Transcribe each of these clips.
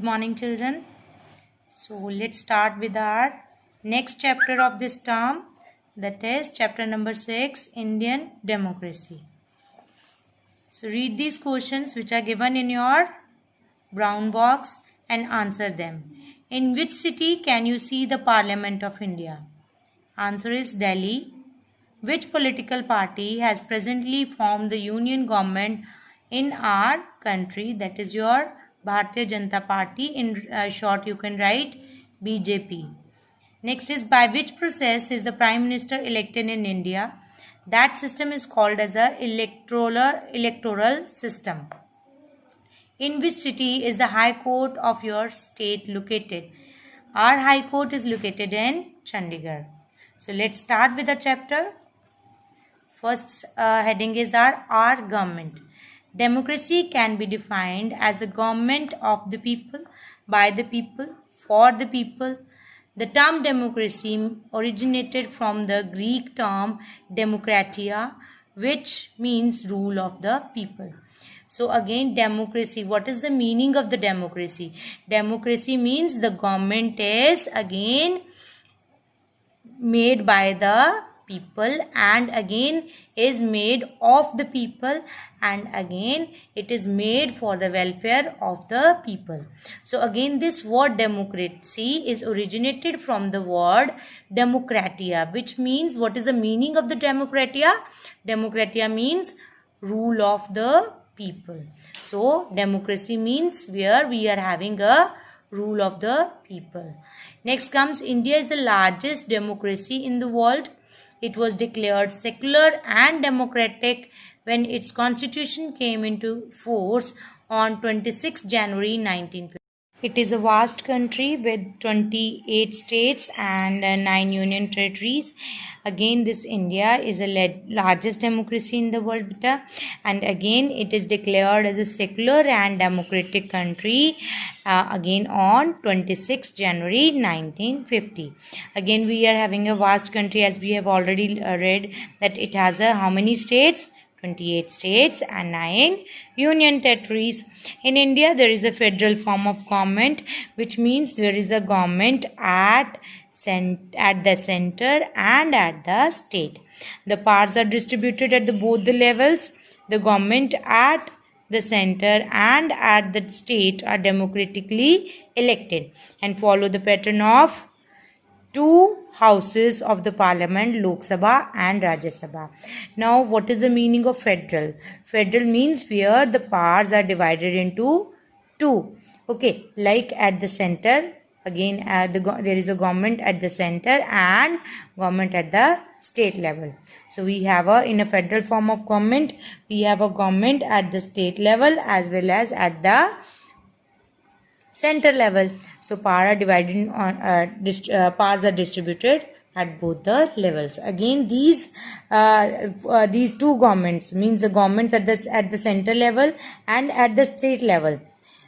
Good morning, children. So let's start with our next chapter of this term, that is chapter number 6, Indian Democracy. So read these questions which are given in your brown box and answer them. In which city can you see the Parliament of India? Answer is Delhi. Which political party has presently formed the union government in our country? That is your Bharatiya Janata Party. In short, you can write BJP. Next is, by which process is the Prime Minister elected in India? That system is called as a electoral system. In which city is the High Court of your state located? Our High Court is located in Chandigarh. So let's start with the chapter. First heading is our government. Democracy can be defined as a government of the people, by the people, for the people. The term democracy originated from the Greek term demokratia, which means rule of the people. So again, democracy, what is the meaning of the democracy? Democracy means the government is again made by the people and again is made of the people and again it is made for the welfare of the people. So again, this word democracy is originated from the word demokratia, which means, what is the meaning of the demokratia? Demokratia means rule of the people. So democracy means where we are having a rule of the people. Next comes, India is the largest democracy in the world. It was declared secular and democratic when its constitution came into force on 26 January 1950. It is a vast country with 28 states and 9 union territories. Again, this India is the largest democracy in the world, beta. And again, it is declared as a secular and democratic country again on 26 January 1950. Again, we are having a vast country, as we have already read that it has how many states? 28 states and 9 union territories. In India, there is a federal form of government, which means there is a government at the center and at the state. The powers are distributed at both the levels. The government at the center and at the state are democratically elected and follow the pattern of two houses of the parliament, Lok Sabha and Rajya Sabha. Now, what is the meaning of federal? Federal means where the powers are divided into two. Okay, like at the center, again there is a government at the center and government at the state level. So we have in a federal form of government, we have a government at the state level as well as at the center level. So powers are divided on powers are distributed at both the levels. Again, these two governments means the governments at the center level and at the state level.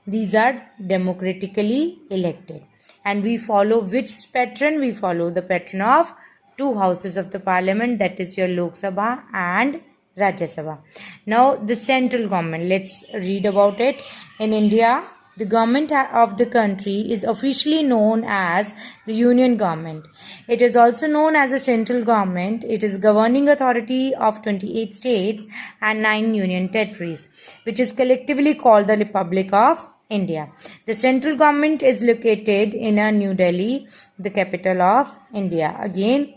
These are democratically elected. And we follow which pattern? We follow the pattern of two houses of the parliament, that is your Lok Sabha and Rajya Sabha. Now the central government, let's read about it. In India, the government of the country is officially known as the union government. It is also known as a central government. It is governing authority of 28 states and 9 union territories, which is collectively called the Republic of India. The central government is located in New Delhi, the capital of India. Again,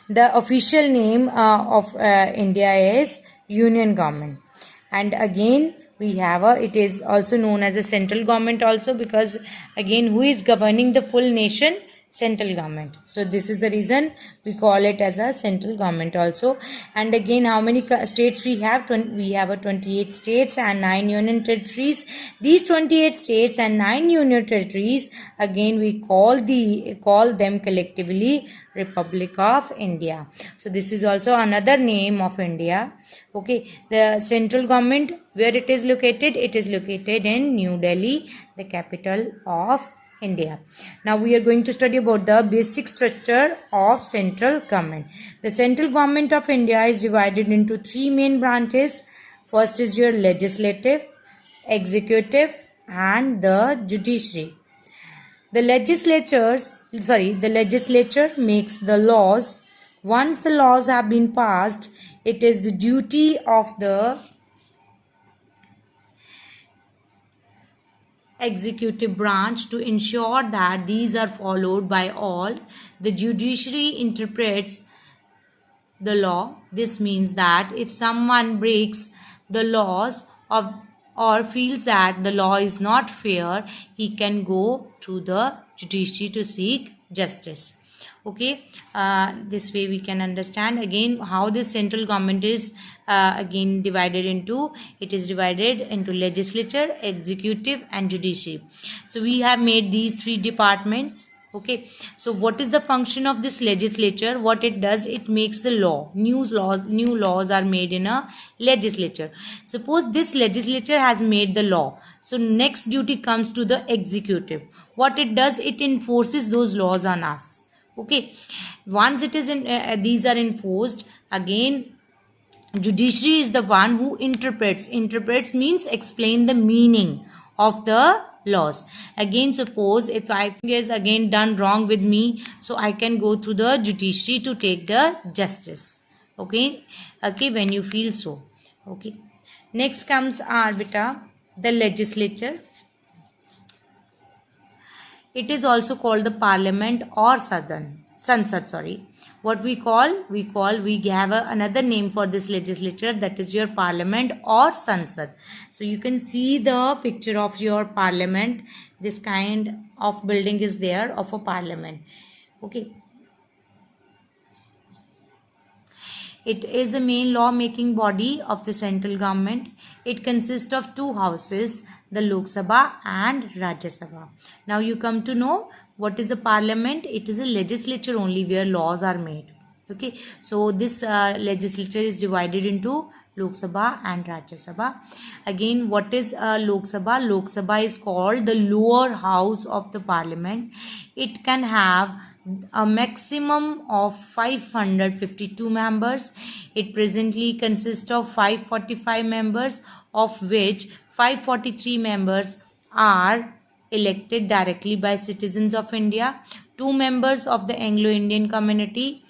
the official name of India is union government. And again, we have it is also known as a central government also, because again, who is governing the full nation? Central government. So this is the reason we call it as a central government also. And again, how many states we have? We have 28 states and 9 union territories. These 28 states and 9 union territories, again we call them collectively Republic of India. So this is also another name of India. Okay, the central government, where it is located? It is located in New Delhi, the capital of India. Now we are going to study about the basic structure of central government. The central government of India is divided into 3 main branches. First is your legislative, executive and the judiciary. The legislature makes the laws. Once the laws have been passed, it is the duty of the executive branch to ensure that these are followed by all. The judiciary interprets the law. This means that if someone breaks the laws of or feels that the law is not fair, he can go to the judiciary to seek justice. Okay, this way we can understand again how this central government is again divided into. It is divided into legislature, executive and judiciary. So we have made these three departments. Okay, so what is the function of this legislature? What it does, it makes the law. New laws are made in a legislature. Suppose this legislature has made the law, so next duty comes to the executive. What it does, it enforces those laws on us. Okay, once it is in these are enforced, again judiciary is the one who interprets means explain the meaning of the laws. Again, suppose if I is again done wrong with me, so I can go through the judiciary to take the justice. Okay, when you feel so. Okay, next comes our beta the legislature. It is also called the parliament or Sansad. Sorry, what we have another name for this legislature, that is your parliament or Sansad. So you can see the picture of your parliament. This kind of building is there of a parliament. Okay, it is the main law-making body of the central government. It consists of two houses, the Lok Sabha and Rajya Sabha. Now you come to know what is a parliament. It is a legislature only where laws are made. Okay, so this legislature is divided into Lok Sabha and Rajya Sabha. Again, what is Lok Sabha? Lok Sabha is called the lower house of the parliament. It can have a maximum of 552 members. It presently consists of 545 members, of which 543 members are elected directly by citizens of India. 2 members of the Anglo-Indian community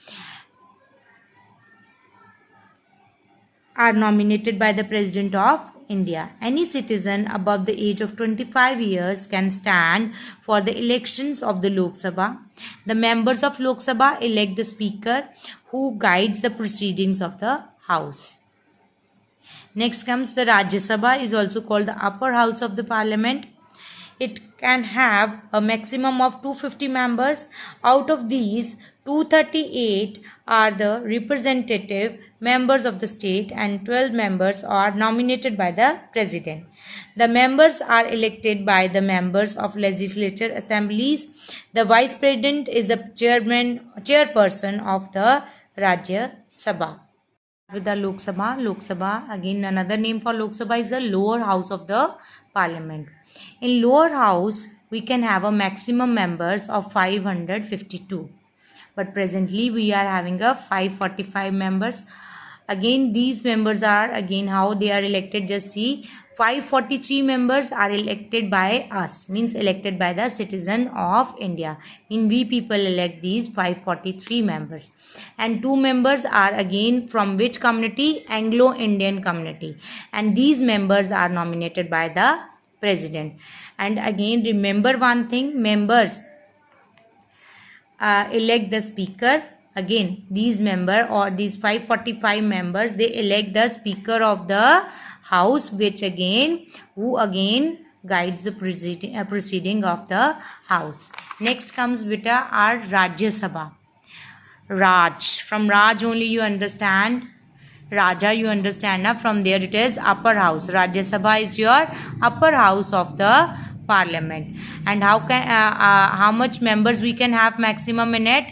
are nominated by the President of India. Any citizen above the age of 25 years can stand for the elections of the Lok Sabha. The members of Lok Sabha elect the Speaker, who guides the proceedings of the House. Next comes the Rajya Sabha, is also called the upper house of the parliament. It can have a maximum of 250 members. Out of these, 238 are the representative members of the state and 12 members are nominated by the president. The members are elected by the members of legislature assemblies. The vice president is a chairperson of the Rajya Sabha. With the Lok Sabha, again another name for Lok Sabha is the lower house of the parliament. In lower house, we can have a maximum members of 552. But presently, we are having a 545 members. Again, these members are, again how they are elected, just see. 543 members are elected by us, means elected by the citizen of India. We people elect these 543 members. And 2 members are again from which community? Anglo-Indian community. And these members are nominated by the president. And again remember one thing, members elect the speaker. Again these 545 members, they elect the speaker of the house, who again guides the proceeding of the house. Next comes beta our Rajya Sabha. Raj, from Raj only you understand Raja, you understand now. From there it is upper house. Rajya Sabha is your upper house of the parliament. And how much members we can have maximum in it?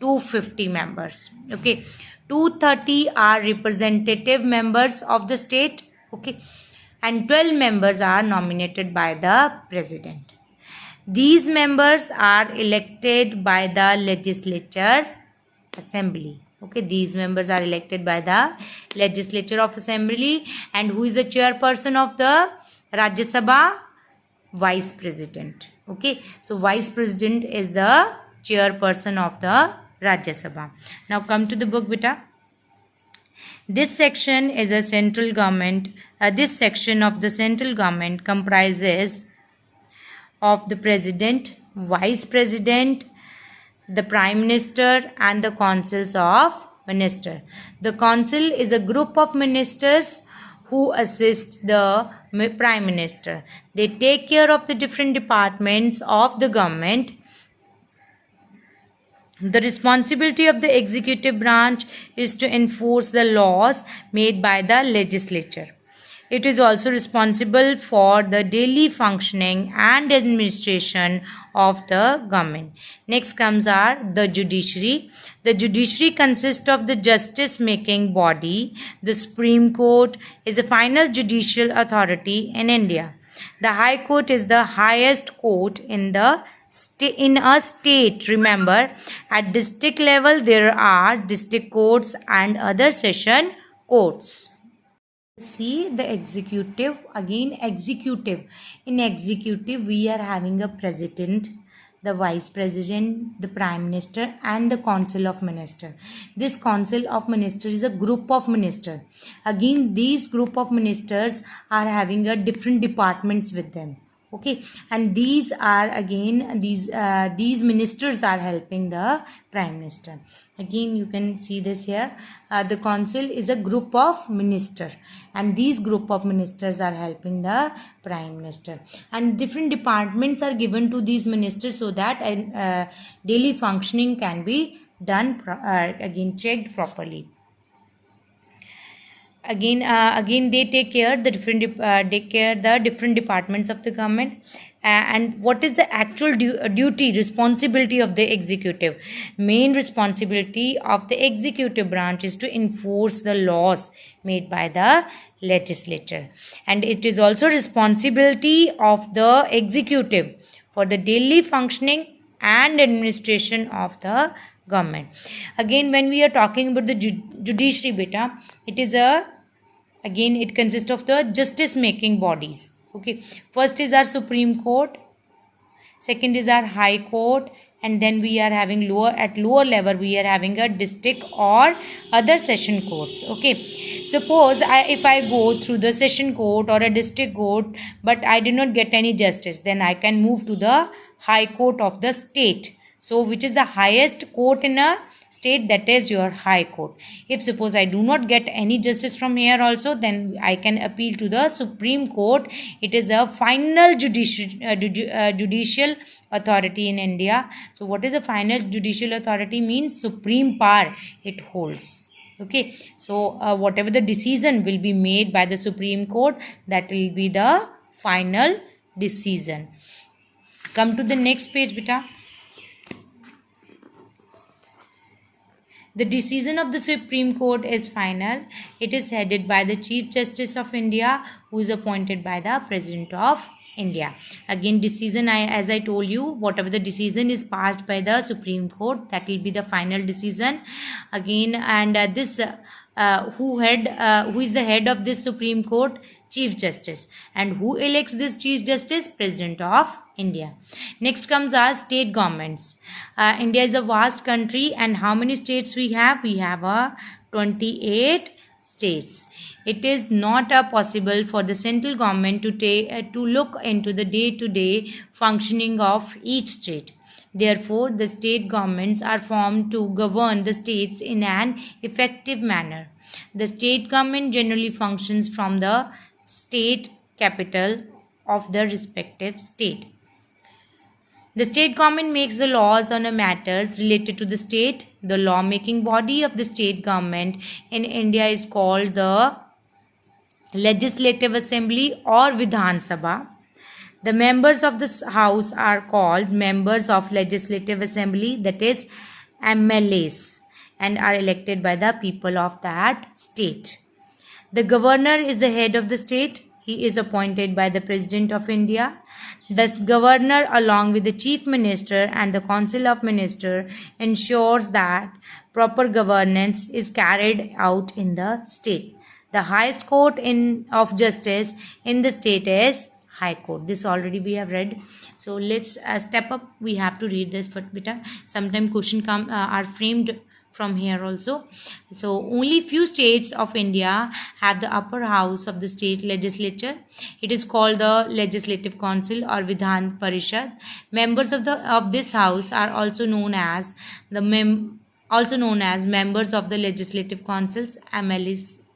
250 members. Okay, 230 are representative members of the state. Okay, and 12 members are nominated by the president. These members are elected by the legislature assembly. Okay, these members are elected by the legislature of assembly. And who is the chairperson of the Rajya Sabha? vice president. Okay, so vice president is the chairperson of the Rajya Sabha. Now come to the book, beta. This section is a central government. This section of the central government comprises of the president, vice president, the prime minister, and the councils of minister. The council is a group of ministers who assist the prime minister. They take care of the different departments of the government. The responsibility of the executive branch is to enforce the laws made by the legislature. It is also responsible for the daily functioning and administration of the government. Next comes the judiciary. The judiciary consists of the justice-making body. The Supreme Court is a final judicial authority in India. The High Court is the highest court in a state. Remember, at district level there are district courts and other session courts. See the executive. Again, executive. In executive we are having a president, the vice president, the prime minister, and the council of minister. This council of minister is a group of minister. Again, these group of ministers are having a different departments with them. Okay, and these are again these ministers are helping the prime minister. Again, you can see this here. The council is a group of ministers, and these group of ministers are helping the prime minister. And different departments are given to these ministers so that daily functioning can be done again checked properly. Again they take care the different departments of the government. And what is the actual duty responsibility of the executive? Main responsibility of the executive branch is to enforce the laws made by the legislature, and it is also responsibility of the executive for the daily functioning and administration of the government. Again, when we are talking about the judiciary, beta, it is it consists of the justice making bodies. Okay, first is our Supreme Court, second is our High Court, and then we are having lower level we are having a district or other session courts. Okay, suppose if I go through the session court or a district court but I did not get any justice, then I can move to the High Court of the state. So which is the highest court in a state, that is your High Court. If suppose I do not get any justice from here also, then I can appeal to the Supreme Court. It is a final judicial authority in India. So what is a final judicial authority? Means supreme power it holds. Okay, so whatever the decision will be made by the Supreme Court, that will be the final decision. Come to the next page, beta. The decision of the Supreme Court is final. It is headed by the Chief Justice of India, who is appointed by the President of India. Again, decision, as I told you, whatever the decision is passed by the Supreme Court, that will be the final decision. Again, and who is the head of this Supreme Court? Chief Justice. And who elects this Chief Justice? President of India. Next comes our state governments. India is a vast country, and how many states we have? We have 28 states. It is not possible for the central government to look into the day-to-day functioning of each state. Therefore, the state governments are formed to govern the states in an effective manner. The state government generally functions from the state capital of the respective state. The state government makes the laws on matters related to the state. The law-making body of the state government in India is called the Legislative Assembly or Vidhan Sabha. The members of this house are called members of Legislative Assembly, that is MLAs, and are elected by the people of that state. The governor is the head of the state. He is appointed by the President of India. The governor, along with the chief minister and the council of ministers, ensures that proper governance is carried out in the state. The highest court of justice in the state is High Court. This already we have read. So let's step up. We have to read this, but beta sometimes question are framed from here also. So only few states of India have the upper house of the state legislature. It is called the Legislative Council or Vidhan Parishad. Members of this house are also known as members of the legislative councils, MLCs.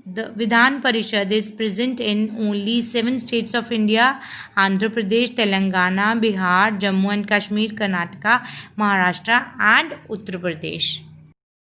The Vidhan Parishad is present in only 7 states of India: Andhra Pradesh, Telangana, Bihar, Jammu and Kashmir, Karnataka, Maharashtra, and Uttar Pradesh.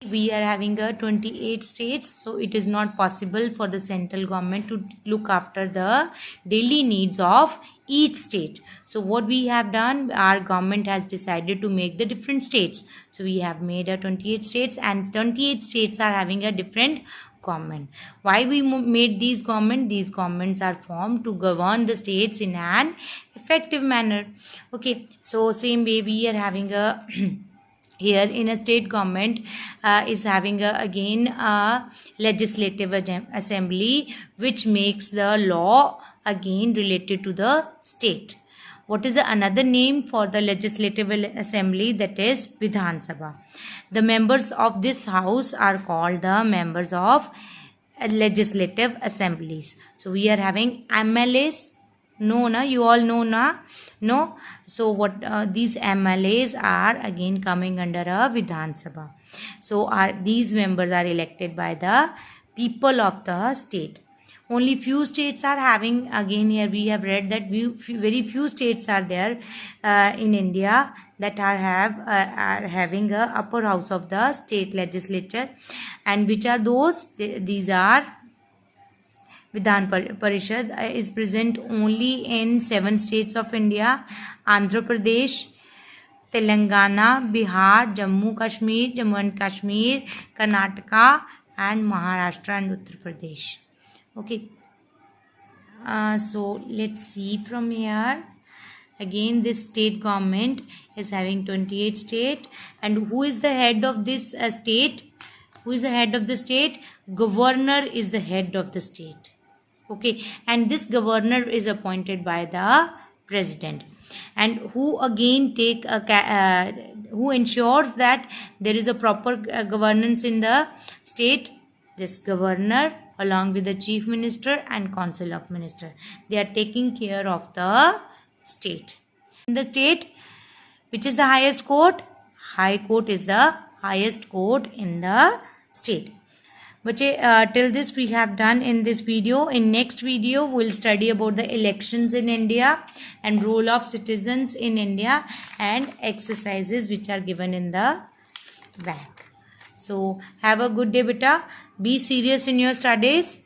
We are having 28 states, so it is not possible for the central government to look after the daily needs of each state. So what we have done, our government has decided to make the different states. So we have made 28 states, and 28 states are having a different government. Why we made these government? These governments are formed to govern the states in an effective manner. Okay, so same way we are having a here in a state government is having again a legislative assembly which makes the law again related to the state. What is another name for the legislative assembly? That is Vidhan Sabha. The members of this house are called the members of legislative assemblies. So we are having MLAs. No, na, you all know, na? No. So what these MLAs are again coming under a Vidhan Sabha. So these members are elected by the people of the state. Only few states are having, again here we have read that very few states are there in India that are having a upper house of the state legislature. And which are those? These are Vidhan Parishad is present only in 7 states of India: Andhra Pradesh, Telangana, Bihar, Jammu and Kashmir, Karnataka, and Maharashtra and Uttar Pradesh. Okay, so let's see from here. Again, this state government is having 28 states, and who is the head of this state? Who is the head of the state? Governor is the head of the state. Okay, and this governor is appointed by the president, and who again who ensures that there is a proper governance in the state? This governor, along with the chief minister and council of minister, they are taking care of the state. In the state, which is the highest court? High Court is the highest court in the state. But till this we have done in this video. In next video we will study about the elections in India and role of citizens in India and exercises which are given in the back. So have a good day, beta. Be serious in your studies.